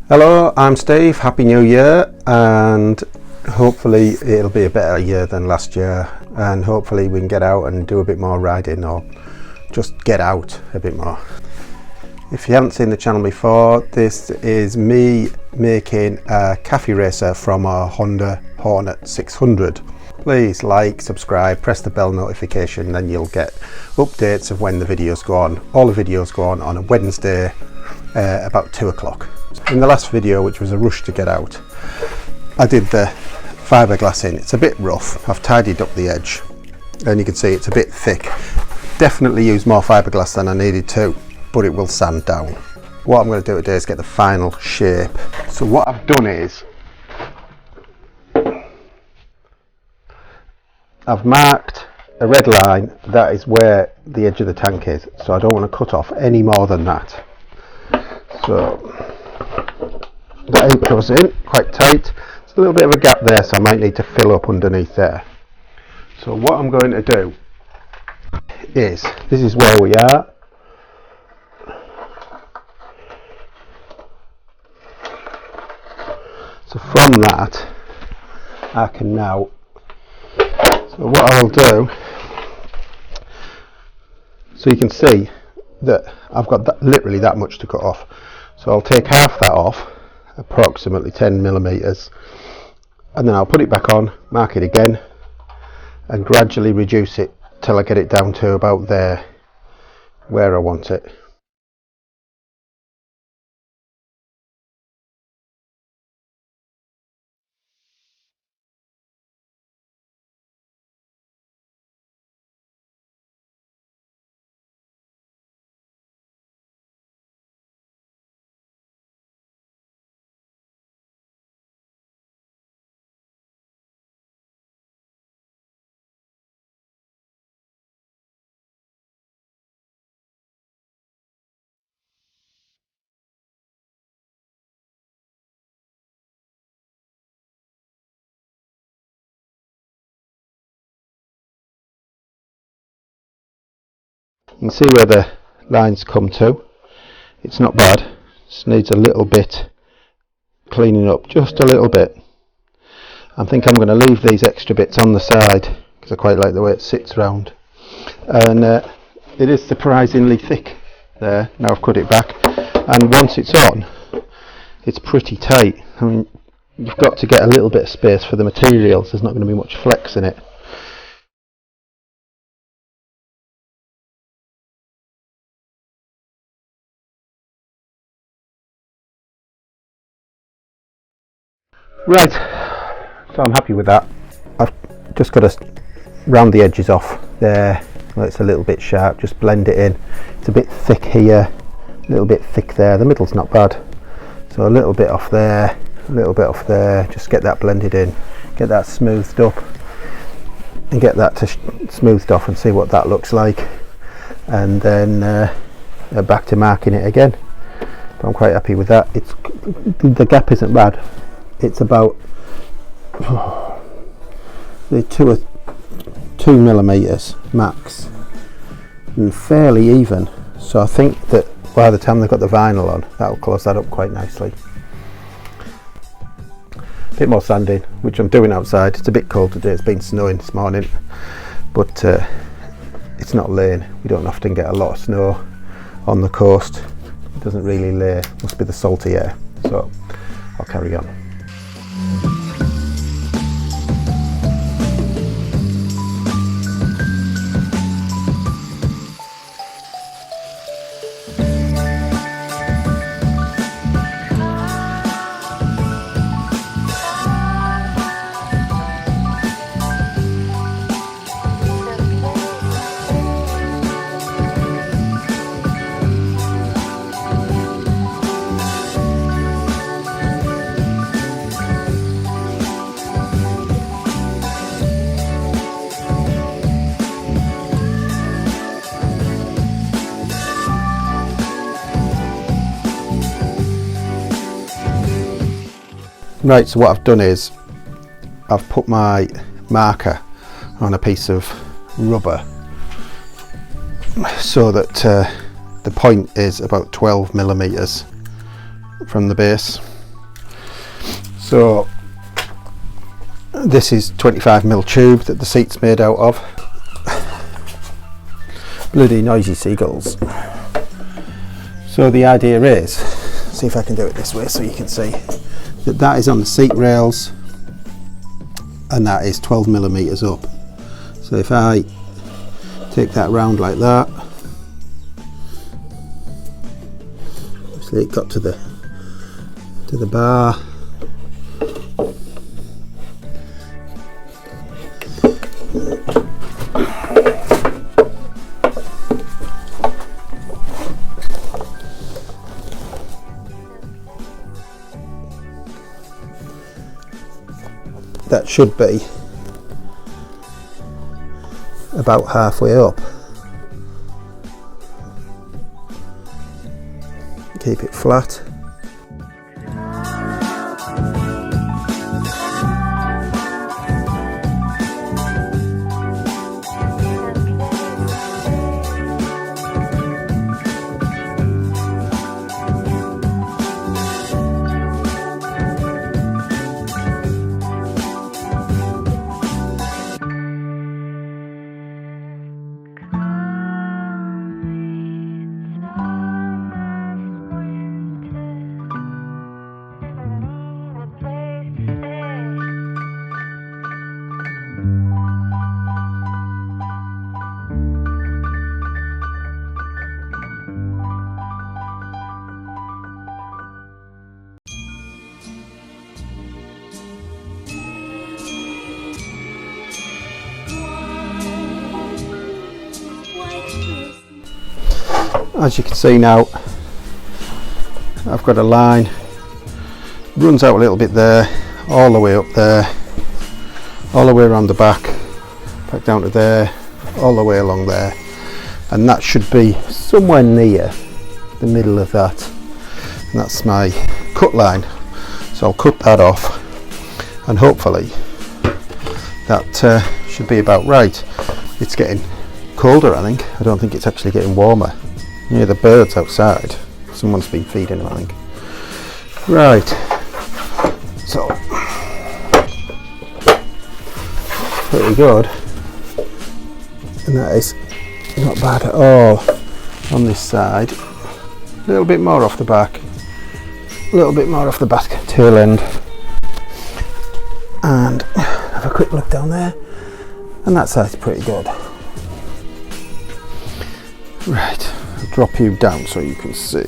Hello, I'm Steve. Happy New Year, and hopefully it'll be a better year than last year, and hopefully we can get out and do a bit more riding or just get out a bit more. If you haven't seen the channel before, this is me making a Café racer from a Honda Hornet 600. Please like, subscribe, press the bell notification, then you'll get updates of when the videos go on. All the videos go on a Wednesday about 2 o'clock. In the last video, which was a rush to get out, I did the fiberglass in. It's a bit rough. I've tidied up the edge and you can see it's a bit thick. Definitely used more fiberglass than I needed to, but it will sand down. What I'm going to do today is get the final shape. So what I've done is I've marked a red line. That is where the edge of the tank is, so I don't want to cut off any more than that. So that ink goes in quite tight. There's a little bit of a gap there, so I might need to fill up underneath there. So what I'm going to do is, this is where we are. So from that I can now, so what I'll do, so you can see that I've got that, literally that much to cut off. So I'll take half that off, approximately 10 millimeters, and then I'll put it back on, mark it again, and gradually reduce it till I get it down to about there, where I want it. You can see where the lines come to. It's not bad, just needs a little bit cleaning up, just a little bit. I think I'm going to leave these extra bits on the side because I quite like the way it sits round, and it is surprisingly thick there. Now I've cut it back, and once it's on, it's pretty tight. I mean, you've got to get a little bit of space for the materials. There's not going to be much flex in it. Right, so I'm happy with that. I've just got to round the edges off there. Well, it's a little bit sharp, just blend it in. It's a bit thick here, a little bit thick there. The middle's not bad. So a little bit off there, a little bit off there. Just get that blended in, get that smoothed up, and get that smoothed off and see what that looks like. And then back to marking it again. But I'm quite happy with that. The gap isn't bad. It's about 2 millimeters max, and fairly even. So I think that by the time they've got the vinyl on, that'll close that up quite nicely. A bit more sanding, which I'm doing outside. It's a bit cold today. It's been snowing this morning, but it's not laying. We don't often get a lot of snow on the coast. It doesn't really lay. Must be the salty air. So I'll carry on. Right, so what I've done is I've put my marker on a piece of rubber so that the point is about 12 millimeters from the base. So this is 25mm tube that the seat's made out of. Bloody noisy seagulls. So the idea is, see if I can do it this way so you can see, that is on the seat rails and that is 12mm up. So if I take that round like that, obviously it got to the bar. That should be about halfway up. Keep it flat. As you can see now, I've got a line, runs out a little bit there, all the way up there, all the way around the back down to there, all the way along there, and that should be somewhere near the middle of that, and that's my cut line. So I'll cut that off and hopefully that should be about right. It's getting colder, I think. I don't think it's actually getting warmer. Yeah, the birds outside, someone's been feeding them, I think. Right, so pretty good, and that is not bad at all on this side. A little bit more off the back, a little bit more off the back tail end, and have a quick look down there, and that side's pretty good. Right, I'll drop you down so you can see.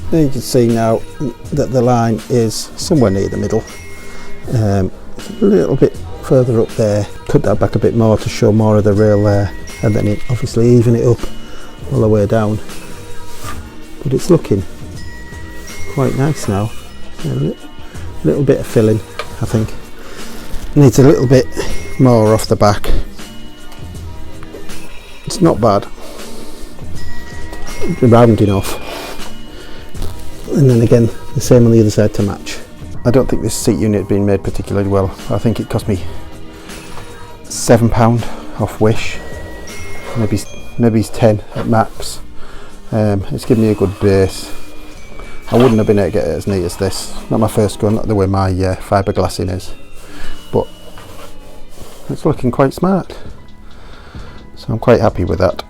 There you can see now that the line is somewhere near the middle. A little bit further up there, cut that back a bit more to show more of the rail there, and then obviously even it up all the way down. But it's looking quite nice now. A little bit of filling, I think. Needs a little bit more off the back. It's not bad. Rounding off, and then again the same on the other side to match. I don't think this seat unit had been made particularly well. I think it cost me £7 off Wish, maybe it's 10 at max. It's given me a good base. I wouldn't have been able to get it as neat as this. Not my first go, not the way my fiberglassing is, but it's looking quite smart, so I'm quite happy with that.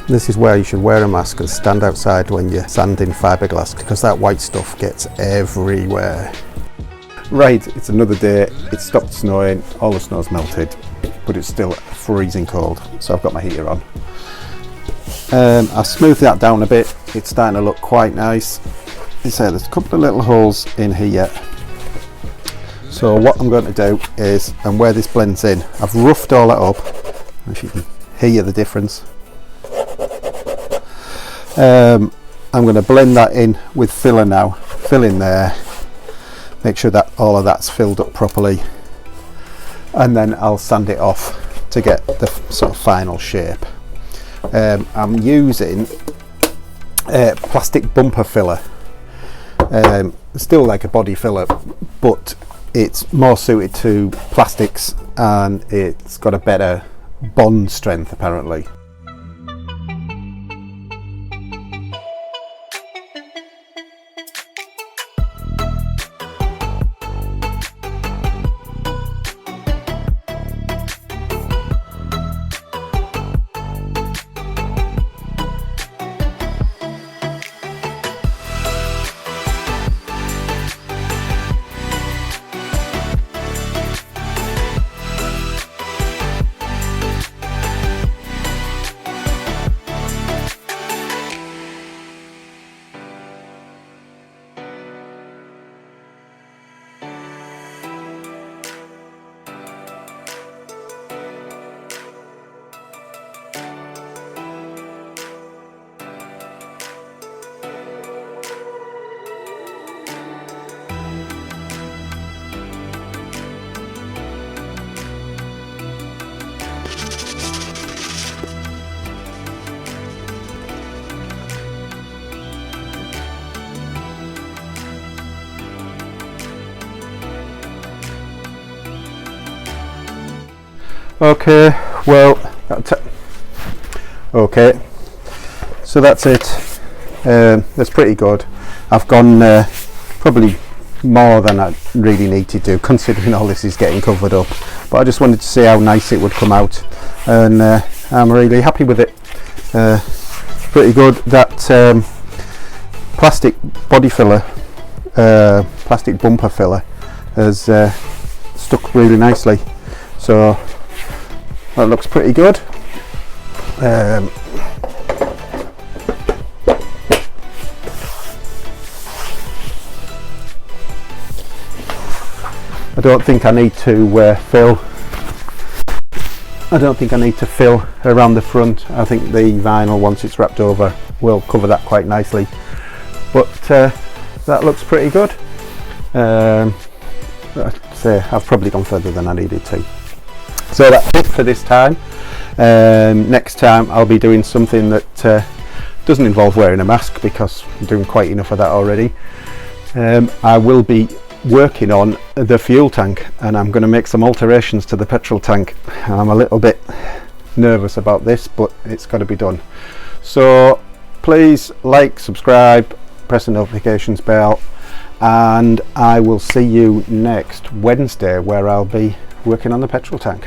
This is where you should wear a mask and stand outside when you're sanding fiberglass, because that white stuff gets everywhere. Right, it's another day. It stopped snowing, all the snow's melted, but it's still freezing cold, so I've got my heater on. I've smoothed that down a bit. It's starting to look quite nice. There's a couple of little holes in here. So what I'm going to do is, and where this blends in, I've roughed all that up, if you can hear the difference. I'm going to blend that in with filler now. Fill in there, make sure that all of that's filled up properly, and then I'll sand it off to get the sort of final shape. I'm using plastic bumper filler, still like a body filler, but it's more suited to plastics and it's got a better bond strength apparently. Okay, well, okay, so that's it. That's pretty good. I've gone probably more than I really need to do, considering all this is getting covered up, but I just wanted to see how nice it would come out, and I'm really happy with it. Pretty good. That plastic body filler, plastic bumper filler has stuck really nicely, so that looks pretty good. I don't think I need to fill. I don't think I need to fill around the front. I think the vinyl, once it's wrapped over, will cover that quite nicely. But that looks pretty good. I'd say I've probably gone further than I needed to. So that's it for this time. Next time I'll be doing something that doesn't involve wearing a mask, because I'm doing quite enough of that already. I will be working on the fuel tank, and I'm going to make some alterations to the petrol tank. I'm a little bit nervous about this, but it's got to be done. So please like, subscribe, press the notifications bell, and I will see you next Wednesday, where I'll be working on the petrol tank.